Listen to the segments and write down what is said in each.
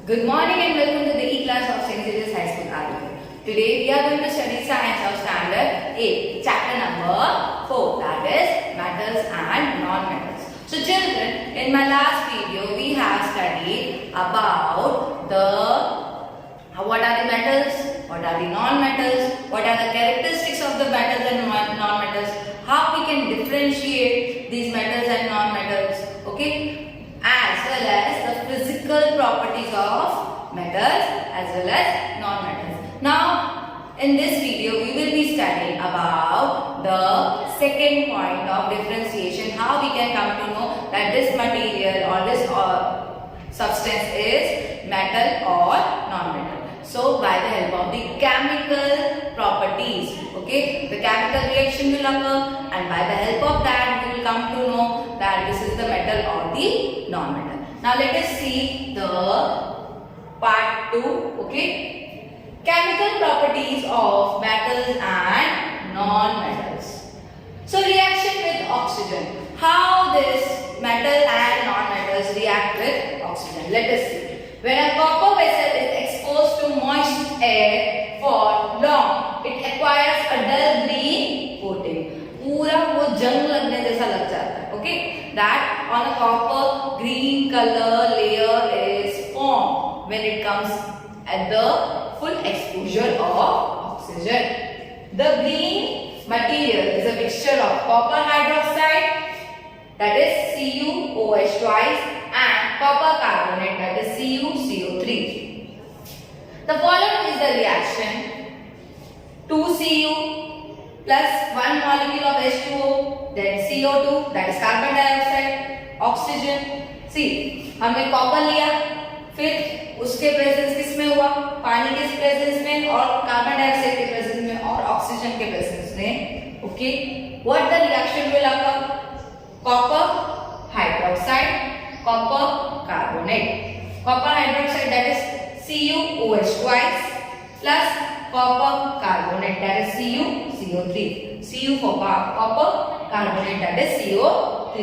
Good morning and welcome to the E-class of St. Xavier's High School, Aarika. Today we are going to study Science of Standard 8, chapter number 4, that is Metals and Non-Metals. So children, in my last video we have studied about what are the metals, what are the non-metals, what are the characteristics of the metals and non-metals, how we can differentiate these metals and non-metals, okay, as well as the physical properties of metals as well as non-metals. Now, in this video, we will be studying about the second point of differentiation, how we can come to know that this material or this substance is metal or non-metal. So, by the help of the chemical properties, okay, the chemical reaction will occur, and by the help of that, we will come to know that this is the metal or the non-metal. Now, let us see the part 2, okay, chemical properties of metals and non-metals. So, reaction with oxygen. How this metal and non-metals react with oxygen. Let us see. When a copper vessel is exposed to moist air for long, it acquires a dull green coating. पूरा वो जंग लगने जैसा लग जाता है. Okay, that on a copper green color layer is formed when it comes at the full exposure of oxygen. The green material is a mixture of copper hydroxide, that is CuOH twice, and copper carbonate, that is CuCO3. The following is the reaction: 2Cu plus 1 molecule of H2O, then CO2, that is carbon dioxide, oxygen. See, हमने copper लिया, फिर उसके presence किस में हुआ? पानी के presence में और कार्बन डाइऑक्साइड के प्रेजेंस में और ऑक्सीजन के प्रेजेंस में. Okay, what the reaction will occur? Copper hydroxide, copper carbonate. Copper hydroxide, that is CuOH twice, plus copper carbonate, that is CuCO3. Cu for copper, carbonate, that is CO3,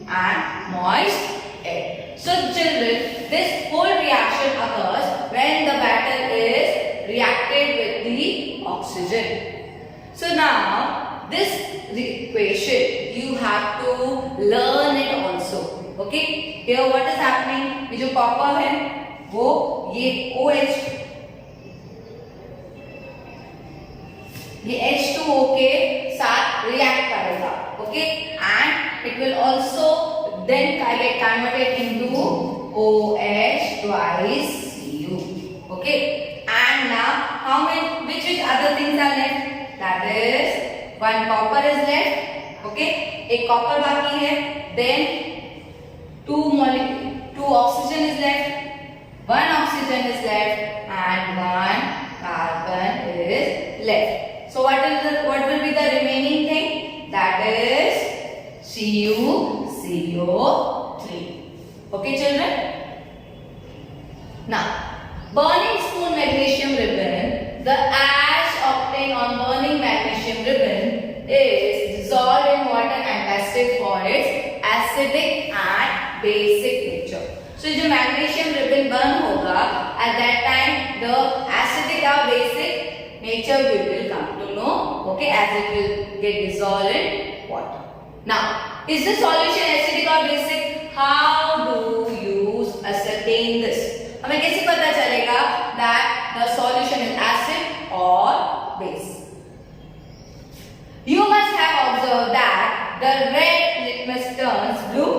and moist air. So children, this whole reaction occurs when the metal is reacted with the oxygen. So now this equation you have to learn it also. Okay, here what is happening? ये जो copper है वो ये OH, ये H2O के साथ react करेगा. Okay, and it will also then get converted into OH twice Cu. Okay, and now which other things are left? That is, one copper is left. Okay, एक copper बाकी है. Then two oxygen is left. One oxygen is left and one carbon is left. So what will be the remaining thing? That is CuCO3. Okay, children. Now, burning spoon magnesium ribbon. The ash obtained on burning magnesium ribbon is dissolved in water and tested for its acidic and basic nature. So, जो magnesium ribbon burn होगा, at that time the acidic or basic nature we will come to know. Okay, as it will get dissolved in water. Now, is the solution acidic or basic? How do you ascertain this? हमें कैसे पता चलेगा that the solution is acid or base? You must have observed that the red litmus turns blue.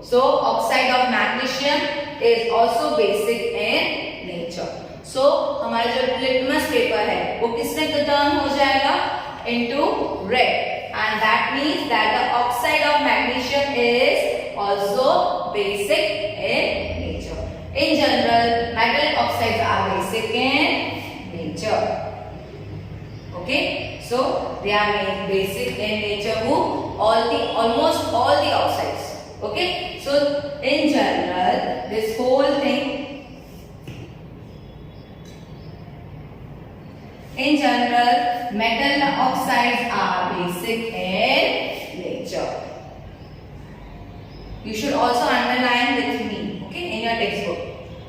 So, oxide of magnesium is also basic in nature. So, हमारा जो litmus paper है वो किसमें turn हो जाएगा? Into red, and that means that the oxide of magnesium is also basic in nature. In general, metallic oxides are basic in nature. Okay, so they are basic in nature. Almost all the oxides. Okay, so in general, this whole thing, in general, metal oxides are basic in nature. You should also underline with me, okay, in your textbook.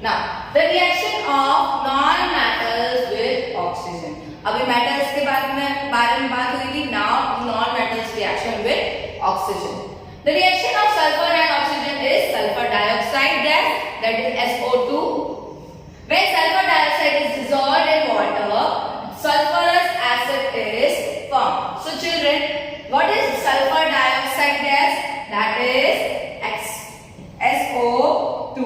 Now, the reaction of non-metals with oxygen. अभी metals के बारे में बात हुई थी. Now, non-metals reaction with oxygen. The reaction of sulfur and oxygen is sulfur dioxide gas, that is SO2. When sulfur dioxide is dissolved in water, sulfurous acid is formed. So, children, what is sulfur dioxide gas? That is SO2.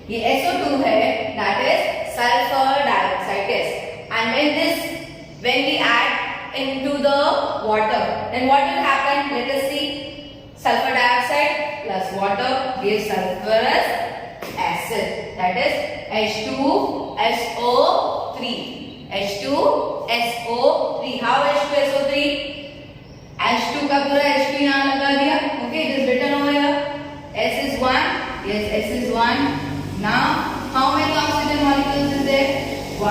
ये SO2 है, that is sulfur dioxide gas. And when we add into the water, then what will happen? Let us see. Sulfur dioxide plus water gives sulfurous acid, that is H2SO3. H2SO3. How H2SO3? H2 का पूरा H2 यहाँ लगा दिया. Okay, it is written over here. S is 1. Yes, S is 1. Now, how many oxygen molecules is there? 1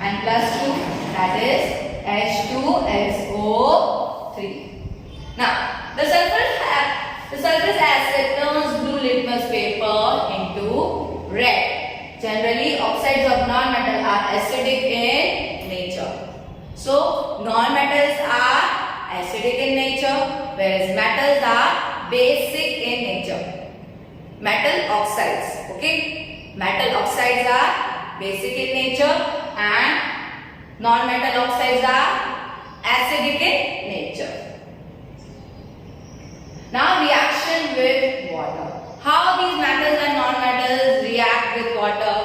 and plus 2, that is H2SO3. Now, the sulfurous acid turns blue litmus paper into red. Generally, oxides of non-metal are acidic in nature. So, non-metals are acidic in nature, whereas metals are basic in nature. Metal oxides, okay? Metal oxides are basic in nature and non-metal oxides are acidic in nature. Now, reaction with water. How these metals and non-metals react with water?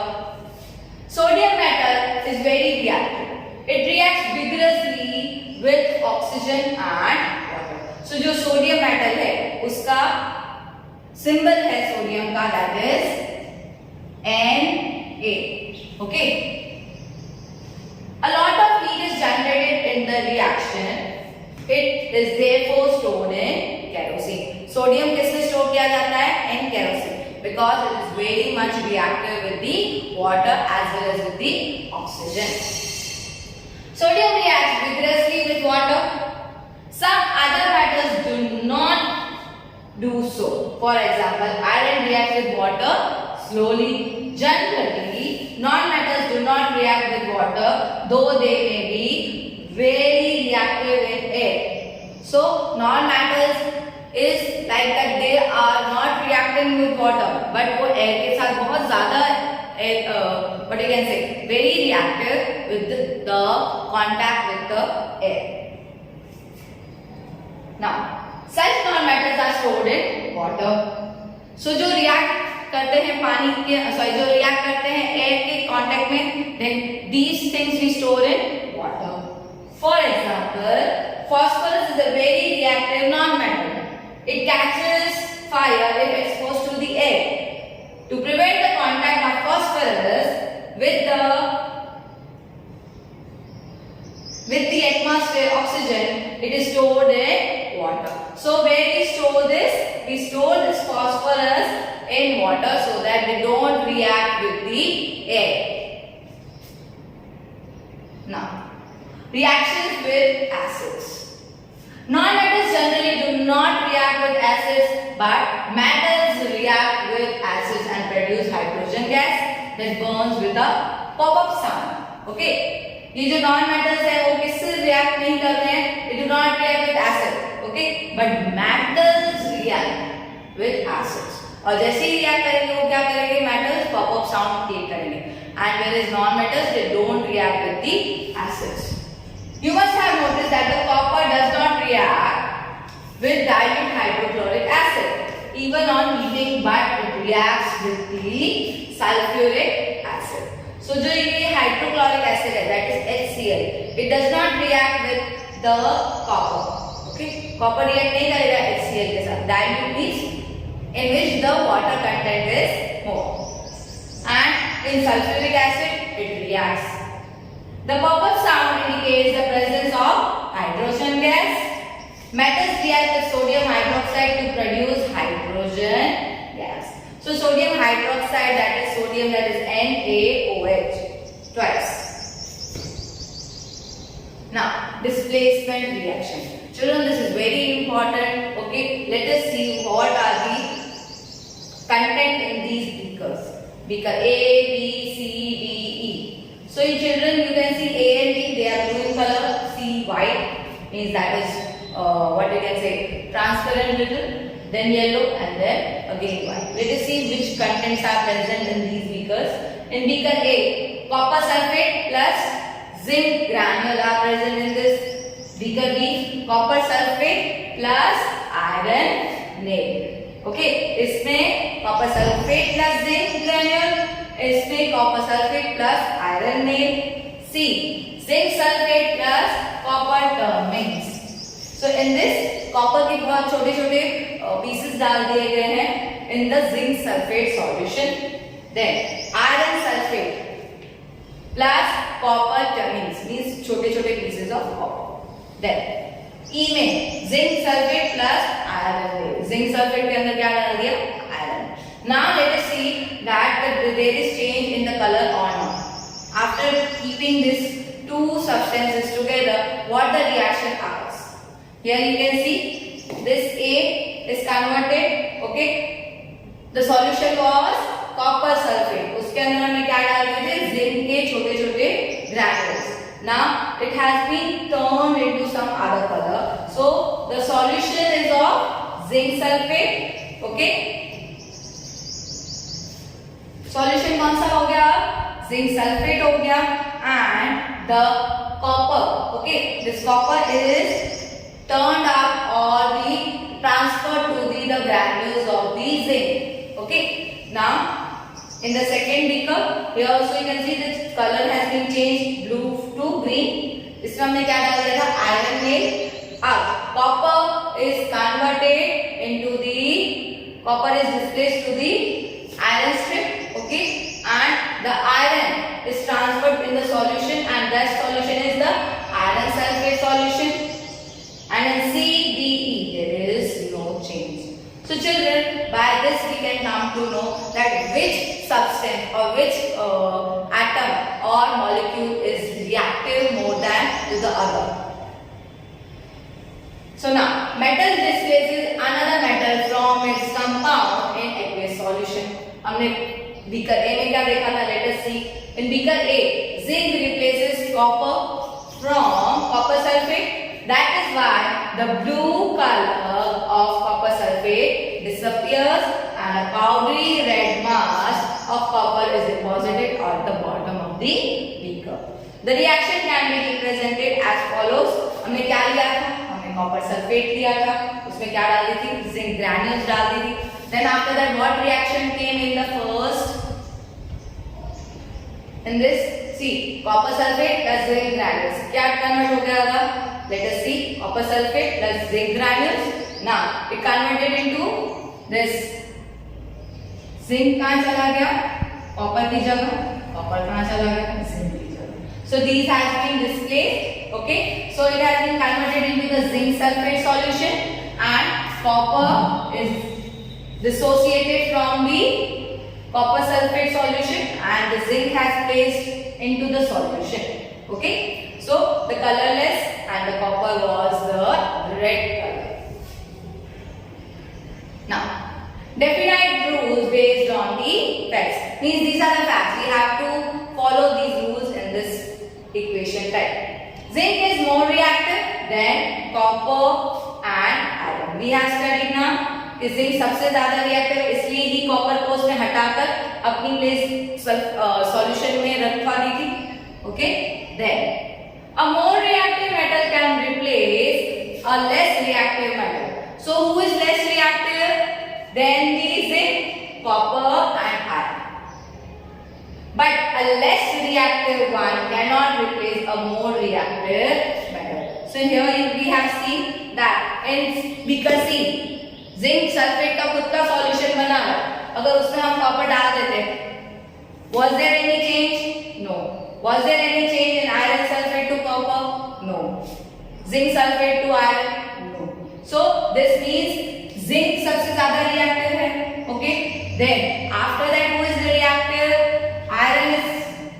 Sodium metal is very reactive. It reacts vigorously with oxygen and water. So, जो sodium metal है, उसका symbol है sodium का, that is Na. Okay. A lot of heat is generated in the reaction. It is therefore stored in kerosene. Sodium किसमें store किया जाता है? In kerosene, because it is very much reactive with the water as well as with the oxygen. Sodium reacts vigorously with water. Some other metals do not do so. For example, iron reacts with water slowly. Generally, non-metals do not react with water, though they may be very reactive in air. So, non-metals is like that they are not reacting with water, but वो air के साथ बहुत ज़्यादा what you can say, very reactive with the contact with the air. Now, such non-metals are stored in water. So, जो react करते हैं पानी के, जो react करते हैं air के contact में, then these things we store in water. For example, phosphorus is a very reactive non-metal. It catches fire if exposed to the air. To prevent the contact of phosphorus with the atmosphere oxygen, it is stored in water. So where we store this? We store this phosphorus in water so that they don't react with the air. Now, reactions with acids. Non-metals generally do not react with acids, but metals react with acids and produce hydrogen gas that burns with a pop-up sound. Okay? ये जो non-metals है वो किससे react नहीं कर रहे हैं? They do not react with acid. Okay? But metals react with acids. और जैसे ही react करेंगे वो क्या करेंगे? Metals pop-up sound create करेंगे. And whereas non-metals they don't react with the acids. You must have noticed that the copper does not react with dilute hydrochloric acid even on heating, but it reacts with the sulfuric acid. So जो ये hydrochloric acid है, that is HCl, it does not react with the copper. Okay, copper react नहीं करेगा HCl के साथ. Dilute means in which the water content is more, and in sulfuric acid it reacts. The pop-up sound indicates the presence of hydrogen gas. Metals react with sodium hydroxide to produce hydrogen gas. So sodium hydroxide, that is sodium, that is NaOH twice. Now, displacement reaction. Children, this is very important. Okay, let us see what are the content in these beakers. Beaker A, B, C, D, E. So in children you can see A and B, they are blue in color. C white, means that is what you can say, transparent little. Then yellow and then again white. Let us see which contents are present in these beakers. In beaker A, copper sulfate plus zinc granule are present in this. Beaker B, copper sulfate plus iron nail. Okay, इसमें copper sulfate plus zinc granule, इसमें copper sulfate plus iron nail. C, zinc sulfate plus copper termins. So in this copper के बहुत छोटे छोटे pieces डाल दिए गए हैं in the zinc sulfate solution. Then iron sulfate plus copper termins means छोटे छोटे pieces of copper. Then E में zinc sulfate plus iron. Zinc sulfate के अंदर क्या डाल दिया? Iron. Now let us see that there is change in the color or not. After keeping these two substances together, what the reaction occurs? Here you can see this A is converted. Okay, the solution was copper sulfate. उसके अंदर हमने क्या डाल दिए थे? Zinc के छोटे छोटे granules. Now it has been turned into some other color. So the solution is of zinc sulfate. Okay, solution कौन सा हो गया? Zinc sulfate हो गया. And the copper. Okay, this copper is turned up or the transferred to the granules of the zinc. Okay, now in the second beaker, here also you can see the color has been changed blue to green. इसमें हमने क्या डाल दिया था? Iron nail. अब copper is converted into the copper is displaced to the iron strip. Okay, and the iron is transferred in the solution, and that solution is the iron sulfate solution. And in C, D, E, there is no change. So children, by this we can come to know that which substance or which atom or molecule is reactive more than to the other. So now, metal displaces another metal from its compound in aqueous solution. हमने beaker A में क्या देखा था? Let us see. In beaker A, zinc replaces copper from copper sulfate. That is why the blue color of copper sulfate disappears and a powdery red mass of copper is deposited at the bottom of the beaker. The reaction can be represented as follows. हमने क्या लिया था? हमने copper sulfate लिया था. उसमें क्या डाल दी थी? Zinc granules डाल दी थी. Then after that, what reaction came in the first? In this, see, copper sulfate plus zinc granules. क्या convert हो गया था? Let us see, copper sulfate plus zinc granules. Now it converted into this. Zinc कहाँ चला गया? Copper की जगह. Copper कहाँ चला गया? Zinc की जगह. So these has been displaced. Okay. So it has been converted into the zinc sulfate solution, and copper is dissociated from the copper sulfate solution, and the zinc has placed into the solution. Okay. So the colorless and the copper was the red color. Now, definite rules based on the facts. Means these are the facts. We have to follow these rules in this equation type. Zinc is more reactive than copper and iron. We have studied now. zinc सबसे ज्यादा reactive है, इसलिए ही copper को उसने हटाकर अपनी place solution में रखवा दी थी. Okay. Then a more reactive metal can replace a less reactive metal. So who is less reactive than the zinc, copper and iron? But a less reactive one cannot replace a more reactive metal. So here we have seen that in beaker C, zinc sulfate का खुद का solution बना है. अगर उसमें हम copper डाल देते, was there any change? No. Was there any change in iron sulfate to copper? No. Zinc sulfate to iron? No. So this means zinc सबसे ज़्यादा reactive है. Okay. Then after that, who is reactive? Iron is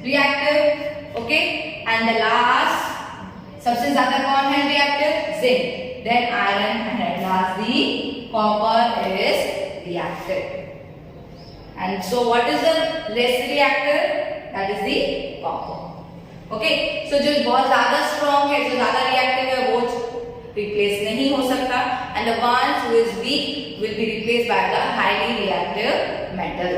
reactive. Okay. And the last सबसे ज़्यादा कौन है reactive? Zinc. Then iron, and at last the copper is reactive. And so what is the less reactive? That is the copper. Okay, so जो बहुत ज़्यादा strong है, जो ज़्यादा reactive है, वो replace नहीं हो सकता, and the one who is weak will be replaced by the highly reactive metal.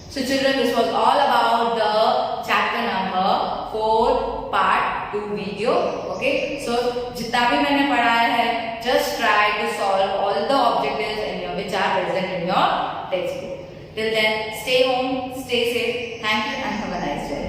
So children, this was all about the chapter number 4 part 2 video. Okay, so जितना भी मैंने पढ़ाया है, just try to solve all the objectives in your which are present in your textbook. Till then, stay home, stay safe. Thank you and have a nice day.